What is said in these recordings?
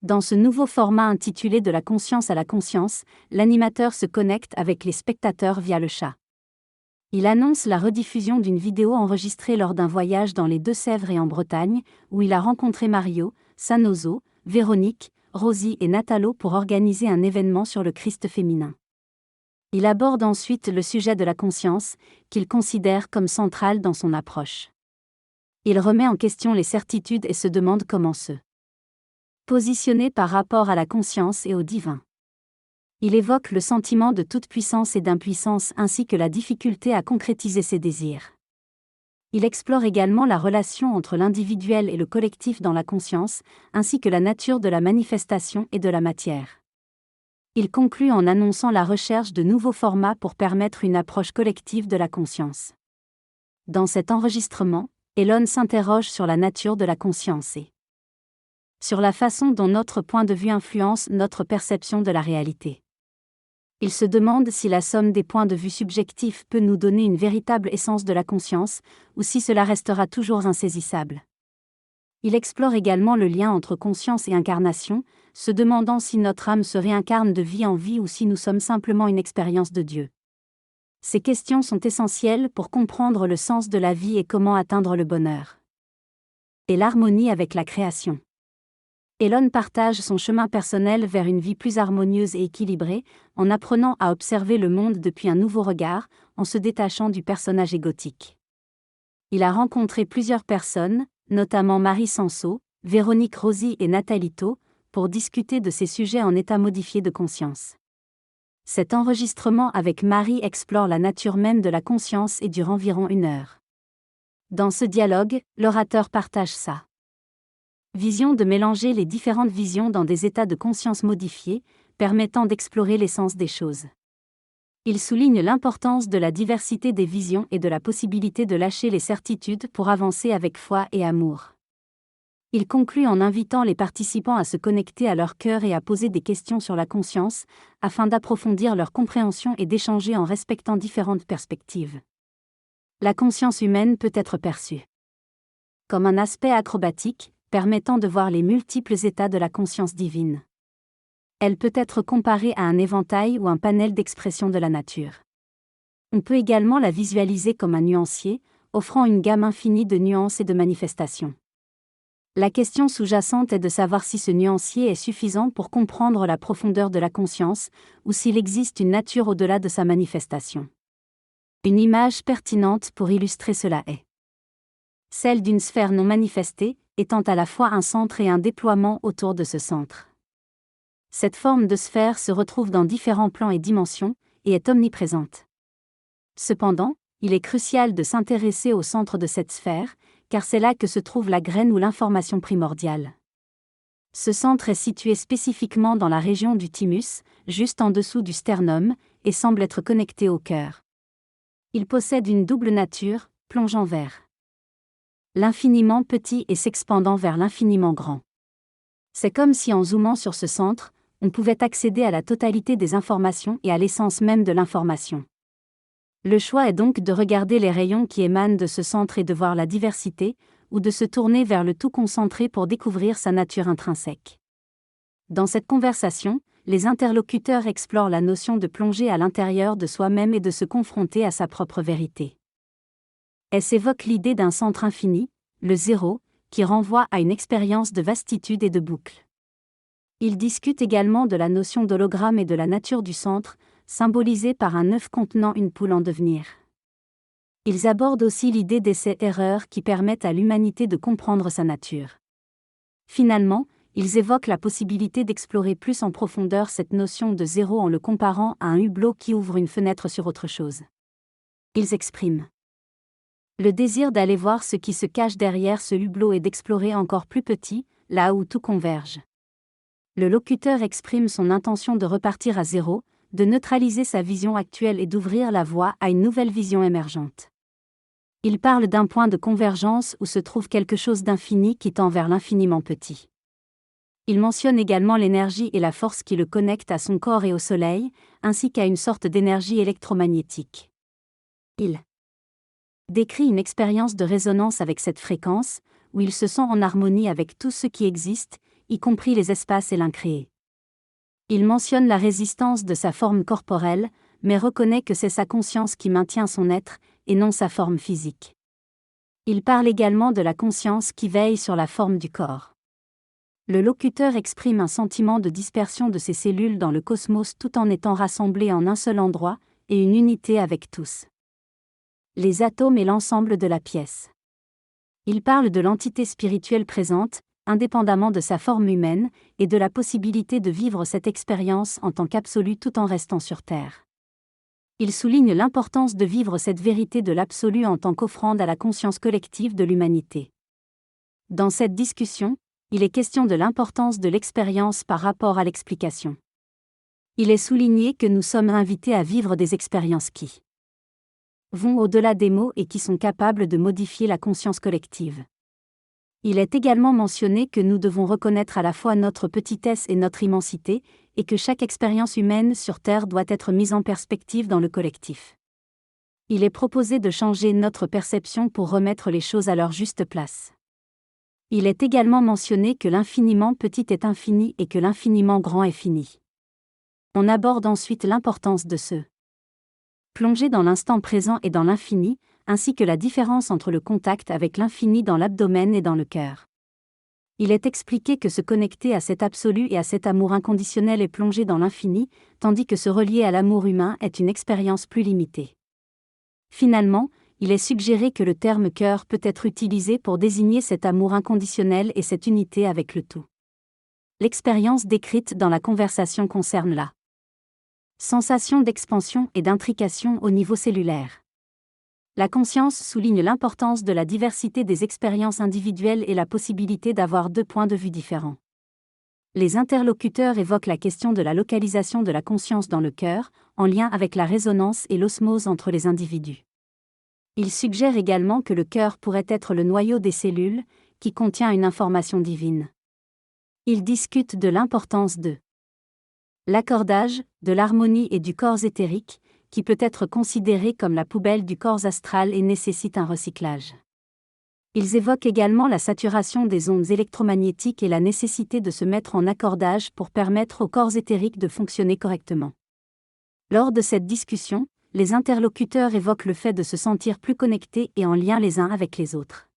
Dans ce nouveau format intitulé De la conscience à la conscience, l'animateur se connecte avec les spectateurs via le chat. Il annonce la rediffusion d'une vidéo enregistrée lors d'un voyage dans les Deux-Sèvres et en Bretagne, où il a rencontré Mario, Sanoso, Véronique, Rosie et Natalo pour organiser un événement sur le Christ féminin. Il aborde ensuite le sujet de la conscience, qu'il considère comme central dans son approche. Il remet en question les certitudes et se demande comment se positionner par rapport à la conscience et au divin. Il évoque le sentiment de toute puissance et d'impuissance ainsi que la difficulté à concrétiser ses désirs. Il explore également la relation entre l'individuel et le collectif dans la conscience, ainsi que la nature de la manifestation et de la matière. Il conclut en annonçant la recherche de nouveaux formats pour permettre une approche collective de la conscience. Dans cet enregistrement, Elon s'interroge sur la nature de la conscience et sur la façon dont notre point de vue influence notre perception de la réalité. Il se demande si la somme des points de vue subjectifs peut nous donner une véritable essence de la conscience, ou si cela restera toujours insaisissable. Il explore également le lien entre conscience et incarnation, se demandant si notre âme se réincarne de vie en vie ou si nous sommes simplement une expérience de Dieu. Ces questions sont essentielles pour comprendre le sens de la vie et comment atteindre le bonheur et l'harmonie avec la création. Elon partage son chemin personnel vers une vie plus harmonieuse et équilibrée, en apprenant à observer le monde depuis un nouveau regard, en se détachant du personnage égotique. Il a rencontré plusieurs personnes, notamment Marie Sanso, Véronique Rosie et Nathalie To, pour discuter de ces sujets en état modifié de conscience. Cet enregistrement avec Marie explore la nature même de la conscience et dure environ 1 heure. Dans ce dialogue, l'orateur partage sa vision de mélanger les différentes visions dans des états de conscience modifiés, permettant d'explorer l'essence des choses. Il souligne l'importance de la diversité des visions et de la possibilité de lâcher les certitudes pour avancer avec foi et amour. Il conclut en invitant les participants à se connecter à leur cœur et à poser des questions sur la conscience, afin d'approfondir leur compréhension et d'échanger en respectant différentes perspectives. La conscience humaine peut être perçue comme un aspect acrobatique, permettant de voir les multiples états de la conscience divine. Elle peut être comparée à un éventail ou un panel d'expression de la nature. On peut également la visualiser comme un nuancier, offrant une gamme infinie de nuances et de manifestations. La question sous-jacente est de savoir si ce nuancier est suffisant pour comprendre la profondeur de la conscience, ou s'il existe une nature au-delà de sa manifestation. Une image pertinente pour illustrer cela est celle d'une sphère non manifestée, étant à la fois un centre et un déploiement autour de ce centre. Cette forme de sphère se retrouve dans différents plans et dimensions, et est omniprésente. Cependant, il est crucial de s'intéresser au centre de cette sphère, car c'est là que se trouve la graine ou l'information primordiale. Ce centre est situé spécifiquement dans la région du thymus, juste en dessous du sternum, et semble être connecté au cœur. Il possède une double nature, plongeant vers l'infiniment petit et s'expandant vers l'infiniment grand. C'est comme si en zoomant sur ce centre, on pouvait accéder à la totalité des informations et à l'essence même de l'information. Le choix est donc de regarder les rayons qui émanent de ce centre et de voir la diversité, ou de se tourner vers le tout concentré pour découvrir sa nature intrinsèque. Dans cette conversation, les interlocuteurs explorent la notion de plonger à l'intérieur de soi-même et de se confronter à sa propre vérité. Elle s'évoque l'idée d'un centre infini, le zéro, qui renvoie à une expérience de vastitude et de boucle. Ils discutent également de la notion d'hologramme et de la nature du centre, symbolisée par un œuf contenant une poule en devenir. Ils abordent aussi l'idée d'essais-erreurs qui permettent à l'humanité de comprendre sa nature. Finalement, ils évoquent la possibilité d'explorer plus en profondeur cette notion de zéro en le comparant à un hublot qui ouvre une fenêtre sur autre chose. Ils expriment le désir d'aller voir ce qui se cache derrière ce hublot et d'explorer encore plus petit, là où tout converge. Le locuteur exprime son intention de repartir à zéro, de neutraliser sa vision actuelle et d'ouvrir la voie à une nouvelle vision émergente. Il parle d'un point de convergence où se trouve quelque chose d'infini qui tend vers l'infiniment petit. Il mentionne également l'énergie et la force qui le connectent à son corps et au soleil, ainsi qu'à une sorte d'énergie électromagnétique. Il décrit une expérience de résonance avec cette fréquence, où il se sent en harmonie avec tout ce qui existe, y compris les espaces et l'incréé. Il mentionne la résistance de sa forme corporelle, mais reconnaît que c'est sa conscience qui maintient son être, et non sa forme physique. Il parle également de la conscience qui veille sur la forme du corps. Le locuteur exprime un sentiment de dispersion de ses cellules dans le cosmos tout en étant rassemblé en un seul endroit, et une unité avec tous. Les atomes et l'ensemble de la pièce. Il parle de l'entité spirituelle présente, indépendamment de sa forme humaine, et de la possibilité de vivre cette expérience en tant qu'absolu tout en restant sur Terre. Il souligne l'importance de vivre cette vérité de l'absolu en tant qu'offrande à la conscience collective de l'humanité. Dans cette discussion, il est question de l'importance de l'expérience par rapport à l'explication. Il est souligné que nous sommes invités à vivre des expériences qui vont au-delà des mots et qui sont capables de modifier la conscience collective. Il est également mentionné que nous devons reconnaître à la fois notre petitesse et notre immensité, et que chaque expérience humaine sur Terre doit être mise en perspective dans le collectif. Il est proposé de changer notre perception pour remettre les choses à leur juste place. Il est également mentionné que l'infiniment petit est infini et que l'infiniment grand est fini. On aborde ensuite l'importance de se plonger dans l'instant présent et dans l'infini, ainsi que la différence entre le contact avec l'infini dans l'abdomen et dans le cœur. Il est expliqué que se connecter à cet absolu et à cet amour inconditionnel est plongé dans l'infini, tandis que se relier à l'amour humain est une expérience plus limitée. Finalement, il est suggéré que le terme cœur peut être utilisé pour désigner cet amour inconditionnel et cette unité avec le tout. L'expérience décrite dans la conversation concerne la sensation d'expansion et d'intrication au niveau cellulaire. La conscience souligne l'importance de la diversité des expériences individuelles et la possibilité d'avoir deux points de vue différents. Les interlocuteurs évoquent la question de la localisation de la conscience dans le cœur, en lien avec la résonance et l'osmose entre les individus. Ils suggèrent également que le cœur pourrait être le noyau des cellules, qui contient une information divine. Ils discutent de l'importance de l'accordage, de l'harmonie et du corps éthérique, qui peut être considéré comme la poubelle du corps astral et nécessite un recyclage. Ils évoquent également la saturation des ondes électromagnétiques et la nécessité de se mettre en accordage pour permettre au corps éthérique de fonctionner correctement. Lors de cette discussion, les interlocuteurs évoquent le fait de se sentir plus connectés et en lien les uns avec les autres.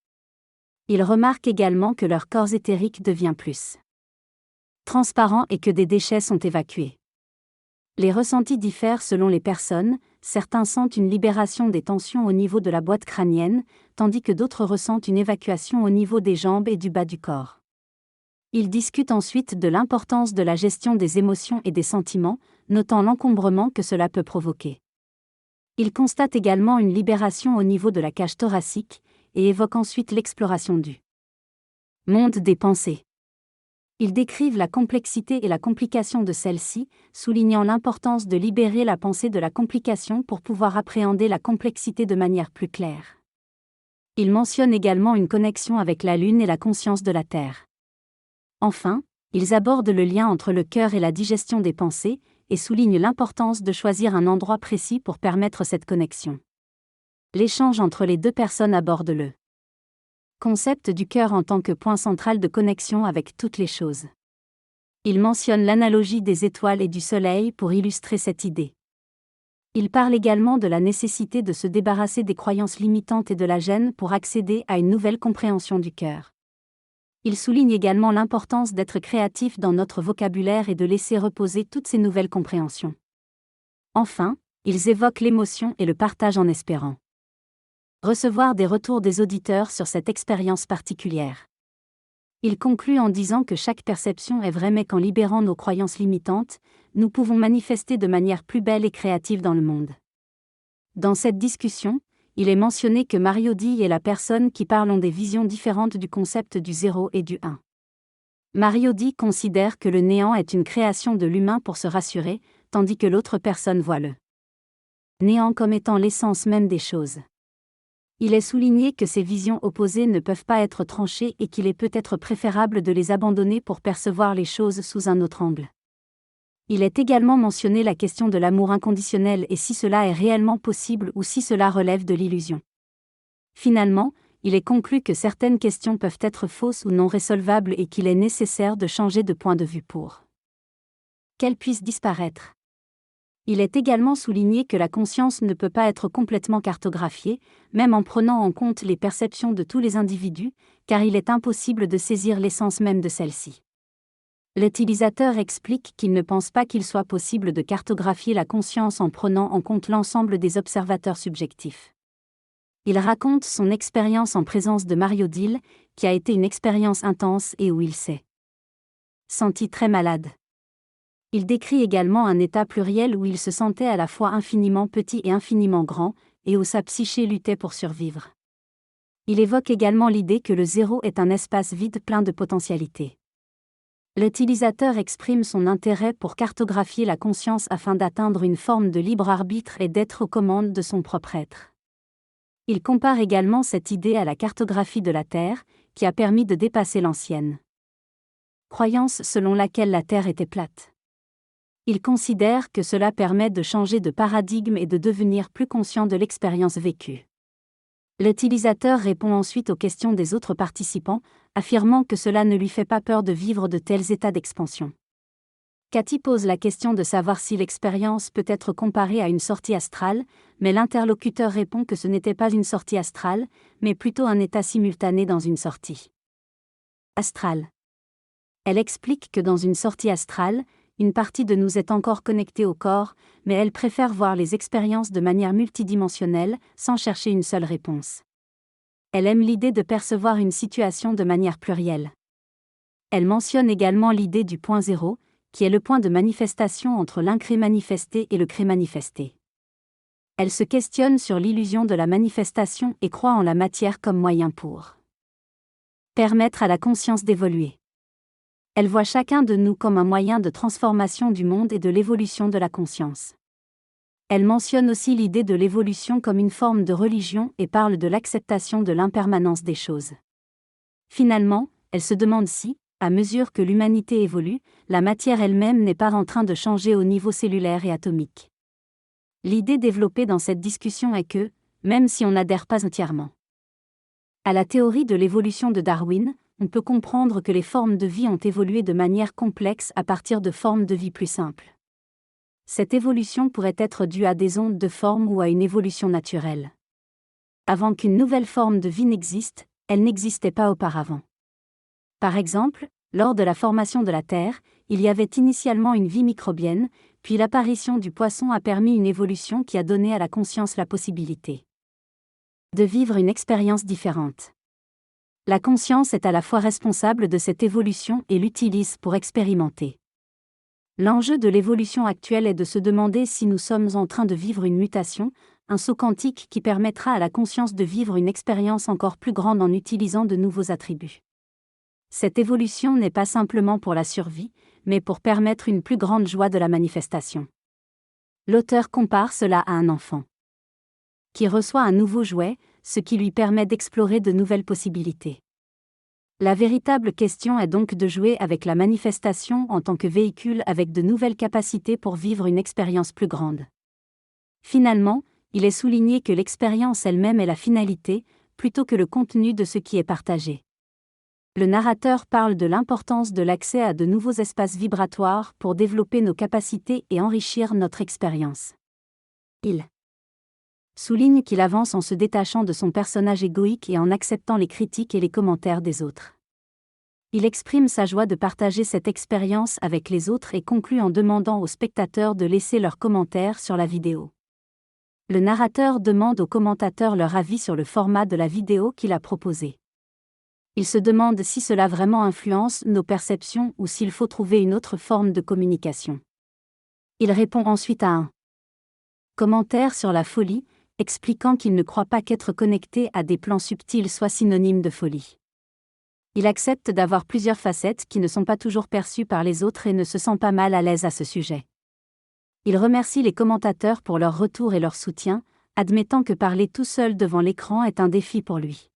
Ils remarquent également que leur corps éthérique devient plus transparent et que des déchets sont évacués. Les ressentis diffèrent selon les personnes, certains sentent une libération des tensions au niveau de la boîte crânienne, tandis que d'autres ressentent une évacuation au niveau des jambes et du bas du corps. Ils discutent ensuite de l'importance de la gestion des émotions et des sentiments, notant l'encombrement que cela peut provoquer. Ils constatent également une libération au niveau de la cage thoracique, et évoquent ensuite l'exploration du monde des pensées. Ils décrivent la complexité et la complication de celle-ci, soulignant l'importance de libérer la pensée de la complication pour pouvoir appréhender la complexité de manière plus claire. Ils mentionnent également une connexion avec la Lune et la conscience de la Terre. Enfin, ils abordent le lien entre le cœur et la digestion des pensées, et soulignent l'importance de choisir un endroit précis pour permettre cette connexion. L'échange entre les deux personnes aborde le concept du cœur en tant que point central de connexion avec toutes les choses. Il mentionne l'analogie des étoiles et du soleil pour illustrer cette idée. Il parle également de la nécessité de se débarrasser des croyances limitantes et de la gêne pour accéder à une nouvelle compréhension du cœur. Il souligne également l'importance d'être créatif dans notre vocabulaire et de laisser reposer toutes ces nouvelles compréhensions. Enfin, ils évoquent l'émotion et le partage en espérant recevoir des retours des auditeurs sur cette expérience particulière. Il conclut en disant que chaque perception est vraie mais qu'en libérant nos croyances limitantes, nous pouvons manifester de manière plus belle et créative dans le monde. Dans cette discussion, il est mentionné que Mario Di et la personne qui parle ont des visions différentes du concept du 0 et du 1. Mario Di considère que le néant est une création de l'humain pour se rassurer, tandis que l'autre personne voit le néant comme étant l'essence même des choses. Il est souligné que ces visions opposées ne peuvent pas être tranchées et qu'il est peut-être préférable de les abandonner pour percevoir les choses sous un autre angle. Il est également mentionné la question de l'amour inconditionnel et si cela est réellement possible ou si cela relève de l'illusion. Finalement, il est conclu que certaines questions peuvent être fausses ou non résolvables et qu'il est nécessaire de changer de point de vue pour qu'elles puissent disparaître. Il est également souligné que la conscience ne peut pas être complètement cartographiée, même en prenant en compte les perceptions de tous les individus, car il est impossible de saisir l'essence même de celle-ci. L'utilisateur explique qu'il ne pense pas qu'il soit possible de cartographier la conscience en prenant en compte l'ensemble des observateurs subjectifs. Il raconte son expérience en présence de Mario Dill, qui a été une expérience intense et où il s'est senti très malade. Il décrit également un état pluriel où il se sentait à la fois infiniment petit et infiniment grand, et où sa psyché luttait pour survivre. Il évoque également l'idée que le zéro est un espace vide plein de potentialités. L'utilisateur exprime son intérêt pour cartographier la conscience afin d'atteindre une forme de libre arbitre et d'être aux commandes de son propre être. Il compare également cette idée à la cartographie de la Terre, qui a permis de dépasser l'ancienne croyance selon laquelle la Terre était plate. Il considère que cela permet de changer de paradigme et de devenir plus conscient de l'expérience vécue. L'utilisateur répond ensuite aux questions des autres participants, affirmant que cela ne lui fait pas peur de vivre de tels états d'expansion. Cathy pose la question de savoir si l'expérience peut être comparée à une sortie astrale, mais l'interlocuteur répond que ce n'était pas une sortie astrale, mais plutôt un état simultané dans une sortie astrale. Elle explique que dans une sortie astrale, une partie de nous est encore connectée au corps, mais elle préfère voir les expériences de manière multidimensionnelle, sans chercher une seule réponse. Elle aime l'idée de percevoir une situation de manière plurielle. Elle mentionne également l'idée du point zéro, qui est le point de manifestation entre l'incré manifesté et le cré manifesté. Elle se questionne sur l'illusion de la manifestation et croit en la matière comme moyen pour permettre à la conscience d'évoluer. Elle voit chacun de nous comme un moyen de transformation du monde et de l'évolution de la conscience. Elle mentionne aussi l'idée de l'évolution comme une forme de religion et parle de l'acceptation de l'impermanence des choses. Finalement, elle se demande si, à mesure que l'humanité évolue, la matière elle-même n'est pas en train de changer au niveau cellulaire et atomique. L'idée développée dans cette discussion est que, même si on n'adhère pas entièrement à la théorie de l'évolution de Darwin, on peut comprendre que les formes de vie ont évolué de manière complexe à partir de formes de vie plus simples. Cette évolution pourrait être due à des ondes de forme ou à une évolution naturelle. Avant qu'une nouvelle forme de vie n'existe, elle n'existait pas auparavant. Par exemple, lors de la formation de la Terre, il y avait initialement une vie microbienne, puis l'apparition du poisson a permis une évolution qui a donné à la conscience la possibilité de vivre une expérience différente. La conscience est à la fois responsable de cette évolution et l'utilise pour expérimenter. L'enjeu de l'évolution actuelle est de se demander si nous sommes en train de vivre une mutation, un saut quantique qui permettra à la conscience de vivre une expérience encore plus grande en utilisant de nouveaux attributs. Cette évolution n'est pas simplement pour la survie, mais pour permettre une plus grande joie de la manifestation. L'auteur compare cela à un enfant qui reçoit un nouveau jouet, ce qui lui permet d'explorer de nouvelles possibilités. La véritable question est donc de jouer avec la manifestation en tant que véhicule avec de nouvelles capacités pour vivre une expérience plus grande. Finalement, il est souligné que l'expérience elle-même est la finalité, plutôt que le contenu de ce qui est partagé. Le narrateur parle de l'importance de l'accès à de nouveaux espaces vibratoires pour développer nos capacités et enrichir notre expérience. Il souligne qu'il avance en se détachant de son personnage égoïque et en acceptant les critiques et les commentaires des autres. Il exprime sa joie de partager cette expérience avec les autres et conclut en demandant aux spectateurs de laisser leurs commentaires sur la vidéo. Le narrateur demande aux commentateurs leur avis sur le format de la vidéo qu'il a proposé. Il se demande si cela vraiment influence nos perceptions ou s'il faut trouver une autre forme de communication. Il répond ensuite à un commentaire sur la folie, expliquant qu'il ne croit pas qu'être connecté à des plans subtils soit synonyme de folie. Il accepte d'avoir plusieurs facettes qui ne sont pas toujours perçues par les autres et ne se sent pas mal à l'aise à ce sujet. Il remercie les commentateurs pour leur retour et leur soutien, admettant que parler tout seul devant l'écran est un défi pour lui.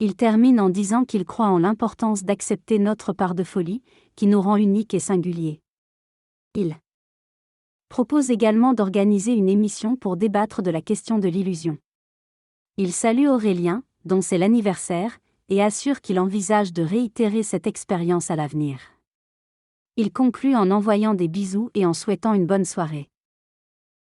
Il termine en disant qu'il croit en l'importance d'accepter notre part de folie, qui nous rend uniques et singuliers. Il propose également d'organiser une émission pour débattre de la question de l'illusion. Il salue Aurélien, dont c'est l'anniversaire, et assure qu'il envisage de réitérer cette expérience à l'avenir. Il conclut en envoyant des bisous et en souhaitant une bonne soirée.